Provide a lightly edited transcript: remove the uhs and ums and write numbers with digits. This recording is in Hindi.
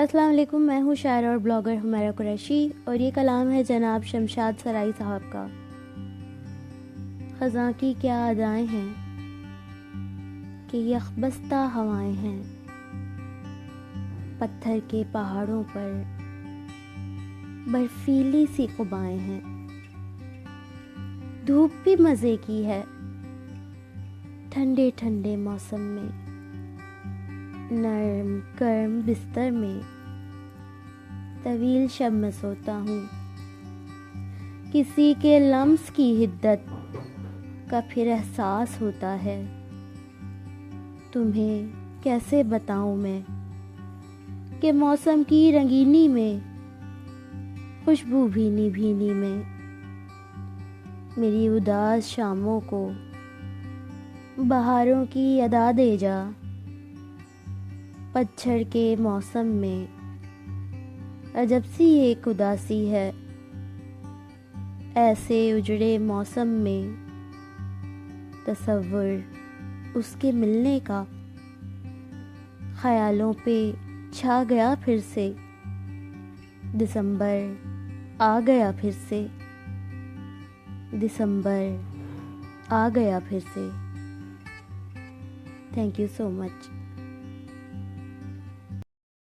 अस्सलाम वालेकुम। मैं हूँ शायर और ब्लॉगर हुमैरा कुरैशी और ये कलाम है जनाब शमशाद सराई साहब का। ख़ज़ां की क्या अदाएं हैं कि यखबस्ता हवाएं हैं, पत्थर के पहाड़ों पर बर्फीली सी क़ुबाएं हैं। धूप भी मज़े की है ठंडे ठंडे मौसम में, नर्म गर्म बिस्तर में तवील शब में सोता हूँ। किसी के लम्स की हिद्दत का फिर एहसास होता है। तुम्हें कैसे बताऊँ मैं कि मौसम की रंगीनी में, खुशबू भीनी भीनी में, मेरी उदास शामों को बहारों की अदा दे जा। पतझड़ के मौसम में अजब सी एक उदासी है, ऐसे उजड़े मौसम में तसव्वुर उसके मिलने का ख्यालों पे छा गया फिर से। दिसंबर आ गया फिर से, दिसंबर आ गया फिर से। Thank you so much.